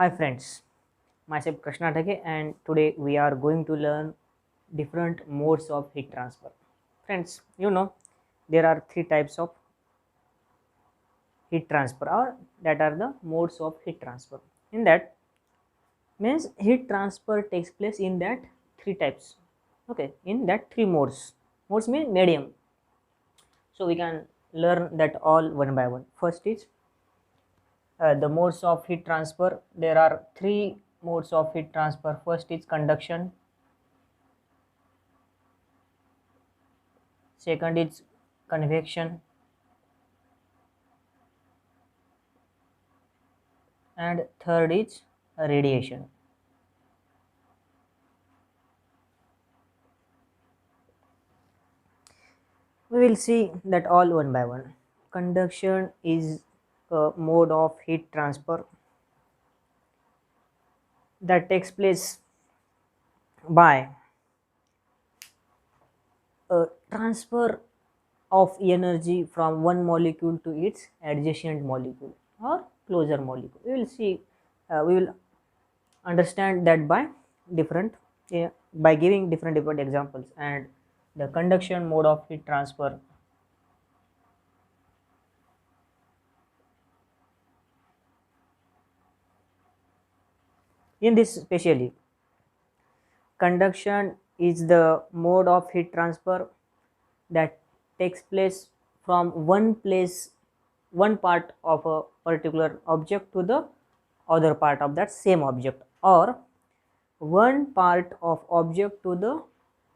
Hi friends, myself Krishna Thake and today we are going to learn different modes of heat transfer. Friends, there are three types of heat transfer or that are the modes of heat transfer. In that means heat transfer takes place in that three types. Okay, in that three modes. Modes mean medium. So we can learn that all one by one. First is the modes of heat transfer. There are three modes of heat transfer. First is conduction, second is convection, and third is radiation. We will see that all one by one. Conduction is a mode of heat transfer that takes place by a transfer of energy from one molecule to its adjacent molecule or closer molecule. We will see, we will understand that by different, by giving different examples. And the conduction mode of heat transfer, in this specially, conduction is the mode of heat transfer that takes place from one part of a particular object to the other part of that same object, or one part of object to the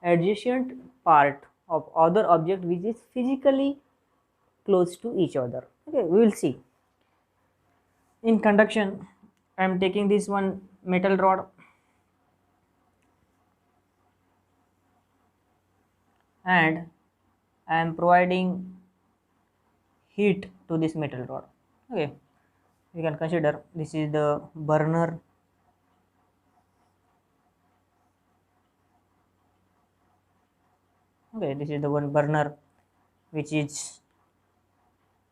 adjacent part of other object which is physically close to each other. Okay, we will see. In conduction, I am taking this one metal rod and I am providing heat to this metal rod. Okay, we can consider this is the burner. Okay, this is the one burner which is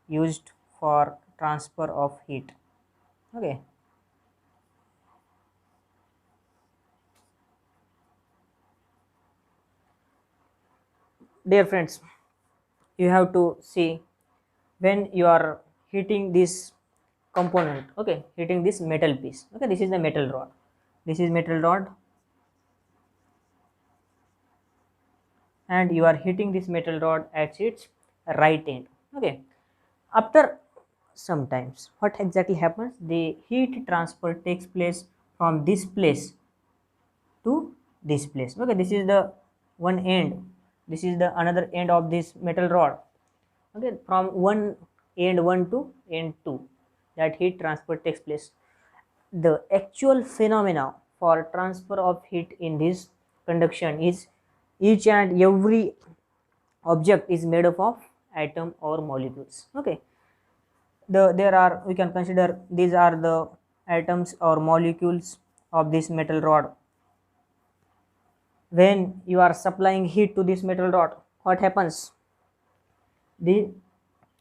used for transfer of heat. Okay, dear friends, you have to see when you are heating this component. Okay, heating this metal piece. Okay, this is the metal rod, this is metal rod, and you are hitting this metal rod at its right end. Okay, after sometimes what exactly happens, the heat transfer takes place from this place to this place. Okay, this is the one end, this is the another end of this metal rod. Okay, from one end 1 to end 2, that heat transfer takes place. The actual phenomena for transfer of heat in this conduction is each and every object is made up of atom or molecules. Okay, there are, we can consider these are the atoms or molecules of this metal rod. When you are supplying heat to this metal rod, what happens, the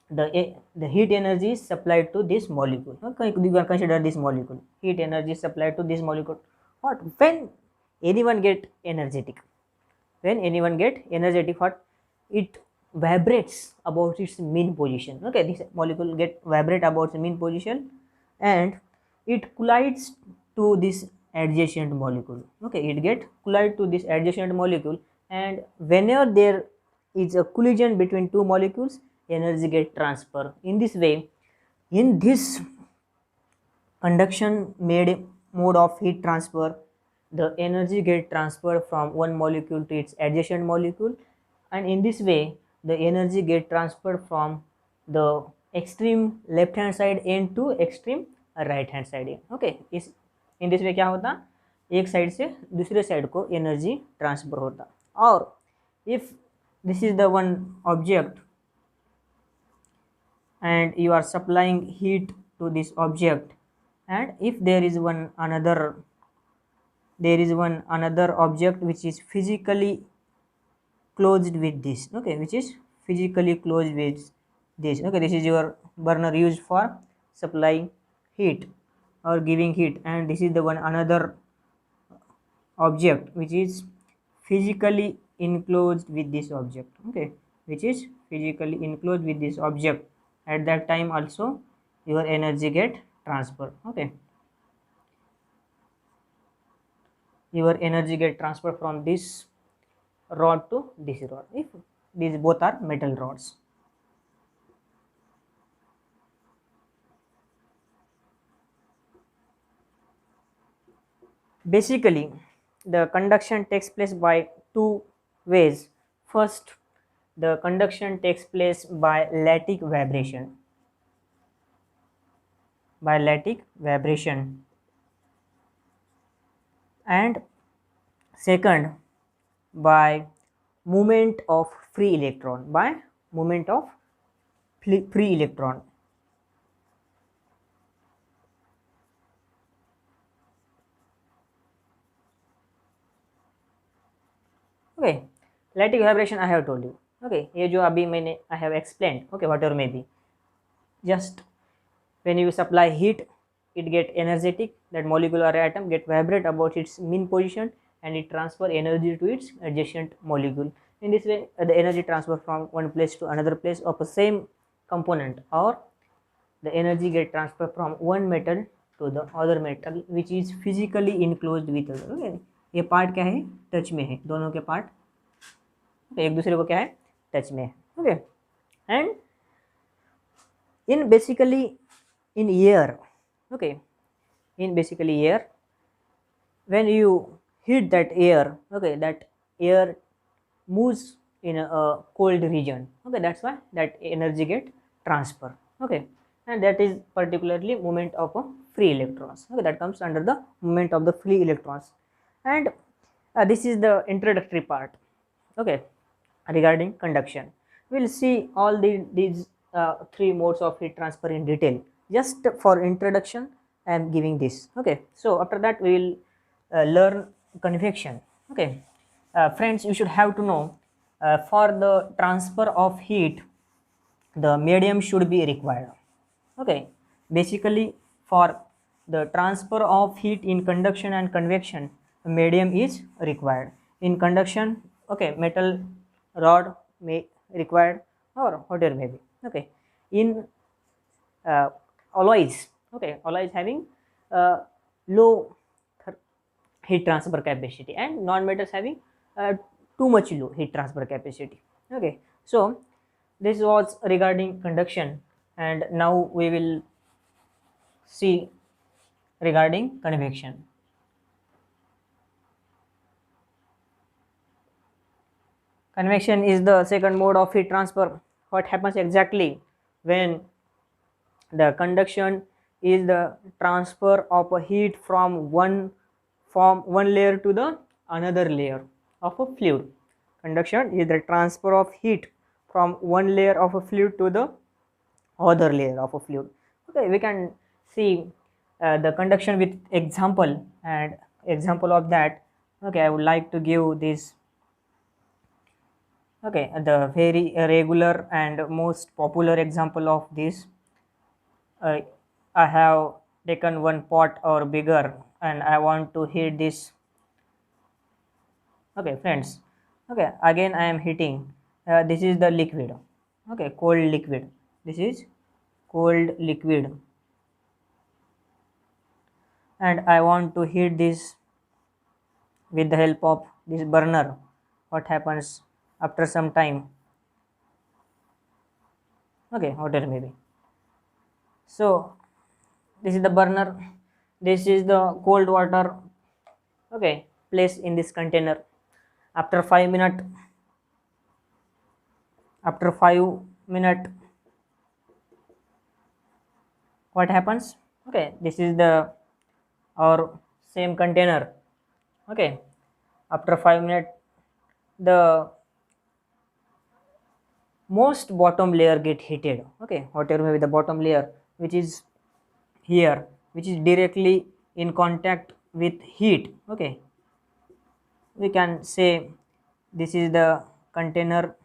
the heat energy is supplied to this molecule. Okay, you can consider this molecule, heat energy is supplied to this molecule. What, when anyone get energetic, when anyone get energetic, what, it vibrates about its mean position. Okay, this molecule get vibrate about its mean position and it collides to this adjacent molecule. Okay, it get collide to this adjacent molecule, and whenever there is a collision between two molecules, energy get transfer. In this way, in this conduction made mode of heat transfer, the energy get transferred from one molecule to its adjacent molecule, and in this way the energy get transferred from the extreme left hand side end to extreme right hand side end. Okay, इस in this way क्या होता, एक side से दूसरे side को energy transfer होता. और if this is the one object and you are supplying heat to this object, and if there is one another object which is physically closed with this. Okay, which is physically closed with this. Okay, this is your burner used for supplying heat. or giving heat, and this is the one another object which is physically enclosed with this object, okay, which is physically enclosed with this object. At that time also your energy get transferred, okay, your energy get transferred from this rod to this rod if these both are metal rods. Basically, the conduction takes place by two ways. First, the conduction takes place by lattice vibration. By lattice vibration. And second, by movement of free electron. By movement of free electron. Okay, lattice vibration I have told you. Okay, ये जो अभी मैंने I have explained. Okay, whatever may be. Just when you supply heat, it get energetic. That molecule or atom get vibrate about its mean position, and it transfer energy to its adjacent molecule. In this way, the energy transfer from one place to another place of the same component, or the energy get transfer from one metal to the other metal which is physically enclosed with other. Okay, ये part क्या है, touch में है, दोनों के part एक दूसरे को क्या है, टच में है. Okay, and in basically in air, okay, in basically air, when you heat that air, okay, that air moves in a cold region, okay, that's why that energy get transfer, okay, and that is particularly movement of a free electrons, okay, that comes under the movement of the free electrons. And this is the introductory part, okay, regarding conduction. We'll see all these three modes of heat transfer in detail. Just for introduction I am giving this, okay. So after that we will learn convection, okay. Friends, you should have to know for the transfer of heat the medium should be required, okay. Basically for the transfer of heat in conduction and convection, a medium is required. In conduction, okay, metal rod may required or whatever may be, okay. In alloys, okay, alloys having low heat transfer capacity, and non-metals having too much low heat transfer capacity, okay. So this was regarding conduction, and now we will see regarding convection. Convection is the second mode of heat transfer. What happens exactly when the conduction is the transfer of a heat from one layer to the another layer of a fluid. Conduction is the transfer of heat from one layer of a fluid to the other layer of a fluid. Okay, we can see the conduction with example, and example of that, okay, I would like to give this. Okay, the very regular and most popular example of this, I have taken one pot or bigger and I want to heat this. Okay, friends, okay, again I am heating. This is the liquid, okay, cold liquid. This is cold liquid, and I want to heat this with the help of this burner. What happens after some time? Okay, whatever maybe. So this is the burner, this is the cold water, okay, placed in this container. After 5 minutes, what happens? Okay, this is the our same container, okay. After 5 minutes, the most bottom layer get heated, okay, whatever may be the bottom layer which is here, which is directly in contact with heat, okay. We can say this is the container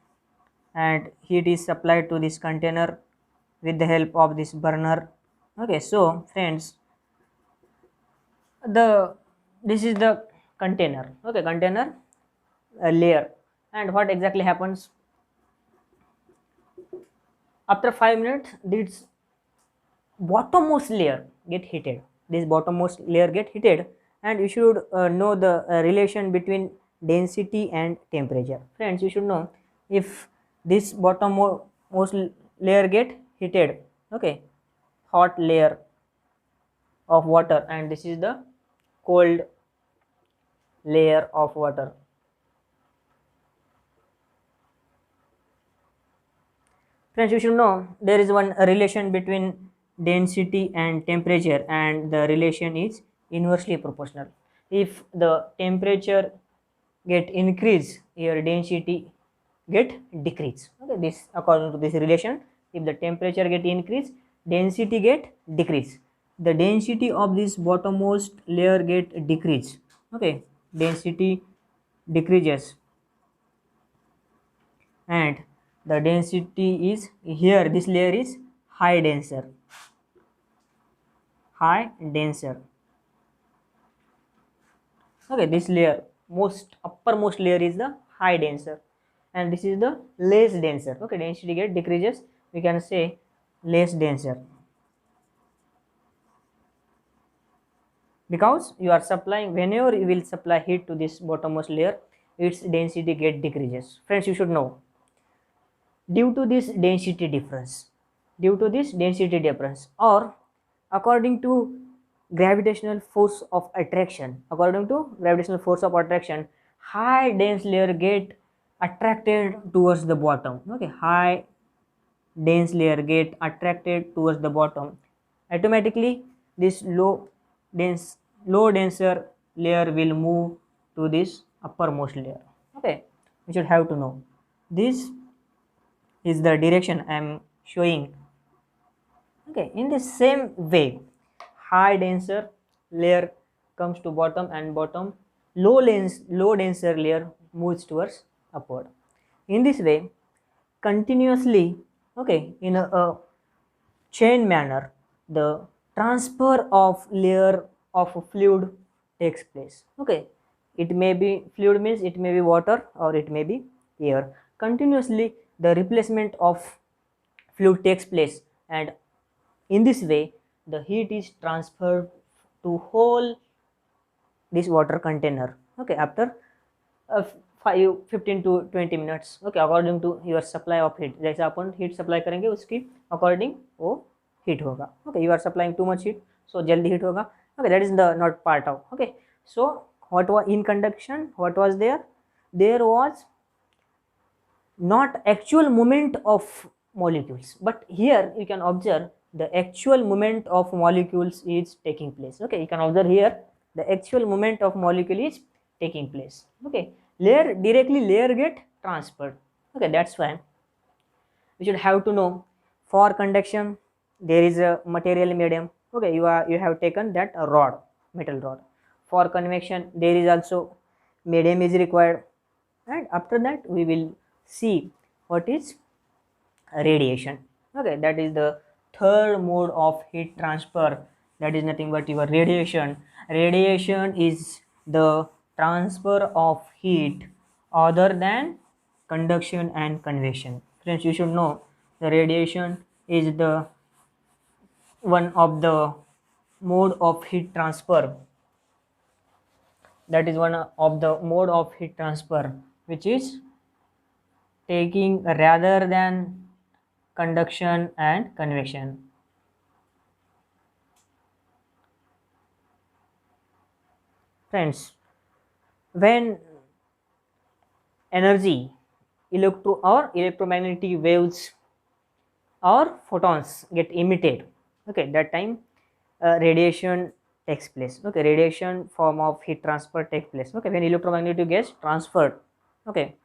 and heat is supplied to this container with the help of this burner, okay. So friends, the this is the container, okay, container layer. And what exactly happens after 5 minutes? This bottommost layer get heated, this bottommost layer get heated, and you should know the relation between density and temperature. Friends, you should know, if this bottommost layer get heated, okay, hot layer of water, and this is the cold layer of water. Friends, you should know there is one relation between density and temperature, and the relation is inversely proportional. If the temperature get increase, your density get decrease. Okay, this according to this relation, if the temperature get increase, density get decrease. The density of this bottommost layer get decrease. Okay, density decreases, and the density is here, this layer is high denser, high denser. Okay, this layer, most uppermost layer is the high denser, and this is the less denser. Okay, density get decreases, we can say less denser, because you are supplying, whenever you will supply heat to this bottommost layer, its density get decreases. Friends, you should know, due to this density difference, due to this density difference, or according to gravitational force of attraction, according to gravitational force of attraction, high dense layer get attracted towards the bottom. Okay, high dense layer get attracted towards the bottom, automatically this low denser layer will move to this uppermost layer. Okay, you should have to know, this is the direction I am showing. Okay, in the same way, high denser layer comes to bottom, and bottom low denser layer moves towards upward. In this way, continuously, okay, in a chain manner, the transfer of layer of fluid takes place. Okay, it may be fluid, means it may be water or it may be air. Continuously the replacement of fluid takes place, and in this way the heat is transferred to whole this water container. Okay, after 15 to 20 minutes, okay, according to your supply of heat, जैसे अपन heat supply करेंगे उसकी according वो heat होगा. Okay, you are supplying too much heat, so जल्दी heat होगा. Okay, that is the not part of. Okay, so what was in conduction, what was there? There was not actual movement of molecules, but here you can observe the actual movement of molecules is taking place. Okay, you can observe here the actual movement of molecule is taking place. Okay, layer directly layer get transferred. Okay, that's why we should have to know, for conduction there is a material medium. Okay, you have taken that rod, metal rod. For convection there is also medium is required, and after that we will see what is radiation. Okay, that is the third mode of heat transfer, that is nothing but your radiation. Radiation is the transfer of heat other than conduction and convection. Friends, you should know the radiation is the one of the mode of heat transfer, that is one of the mode of heat transfer which is taking rather than conduction and convection. Friends, when energy, electromagnetic waves or photons get emitted, okay, that time radiation takes place. Okay, radiation form of heat transfer takes place. Okay, when electromagnetic gets transferred, okay,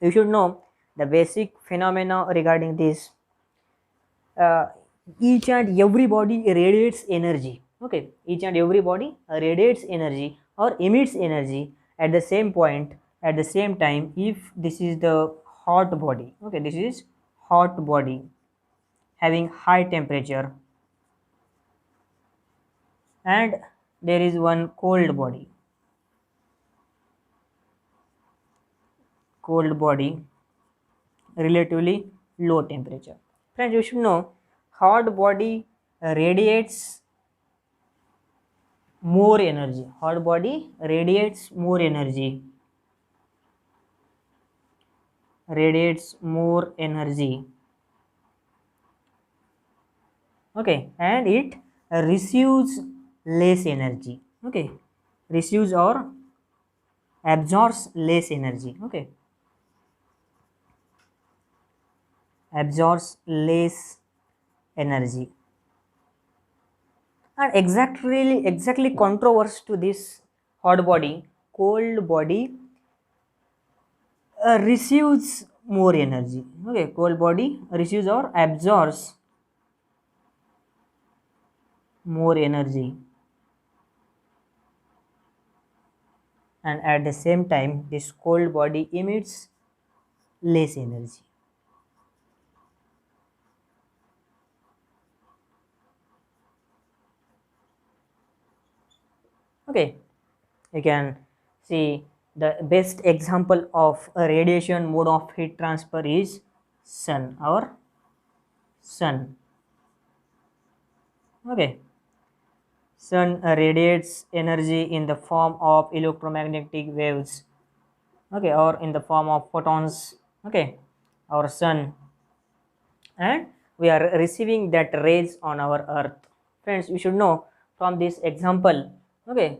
you should know the basic phenomena regarding this. uh, each and every body radiates energy. Okay, each and every body radiates energy or emits energy at the same point, at the same time, if this is the hot body. Okay, this is hot body having high temperature, and there is one cold body, relatively low temperature. Friends, you should know hot body radiates more energy. Hot body radiates more energy. Radiates more energy. Okay, and it receives less energy. Okay, receives or absorbs less energy. Okay, absorbs less energy. And exactly controversy to this hot body, cold body receives more energy. Okay, cold body receives or absorbs more energy, and at the same time this cold body emits less energy. Okay, you can see the best example of a radiation mode of heat transfer is sun, our sun. Okay, sun radiates energy in the form of electromagnetic waves, okay, or in the form of photons, okay, our sun, and we are receiving that rays on our earth. Friends, you should know from this example, okay,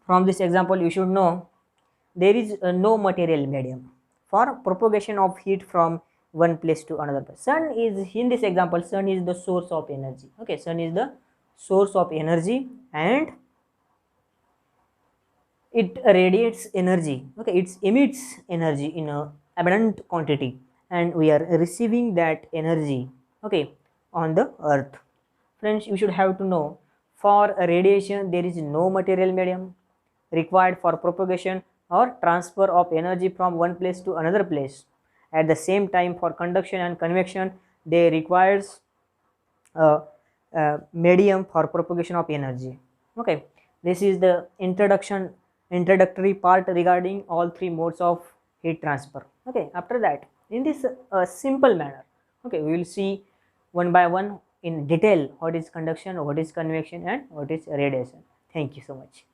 from this example you should know there is no material medium for propagation of heat from one place to another place. Sun is, in this example, sun is the source of energy. Okay, sun is the source of energy, and it radiates energy. Okay, it emits energy in a abundant quantity, and we are receiving that energy, okay, on the earth. Friends, you should have to know for radiation there is no material medium required for propagation or transfer of energy from one place to another place. At the same time, for conduction and convection they requires a, a medium for propagation of energy. Okay, this is the introductory part regarding all three modes of heat transfer. Okay, after that, in this simple manner, okay, we will see one by one in detail what is conduction, what is convection, and what is radiation. Thank you so much.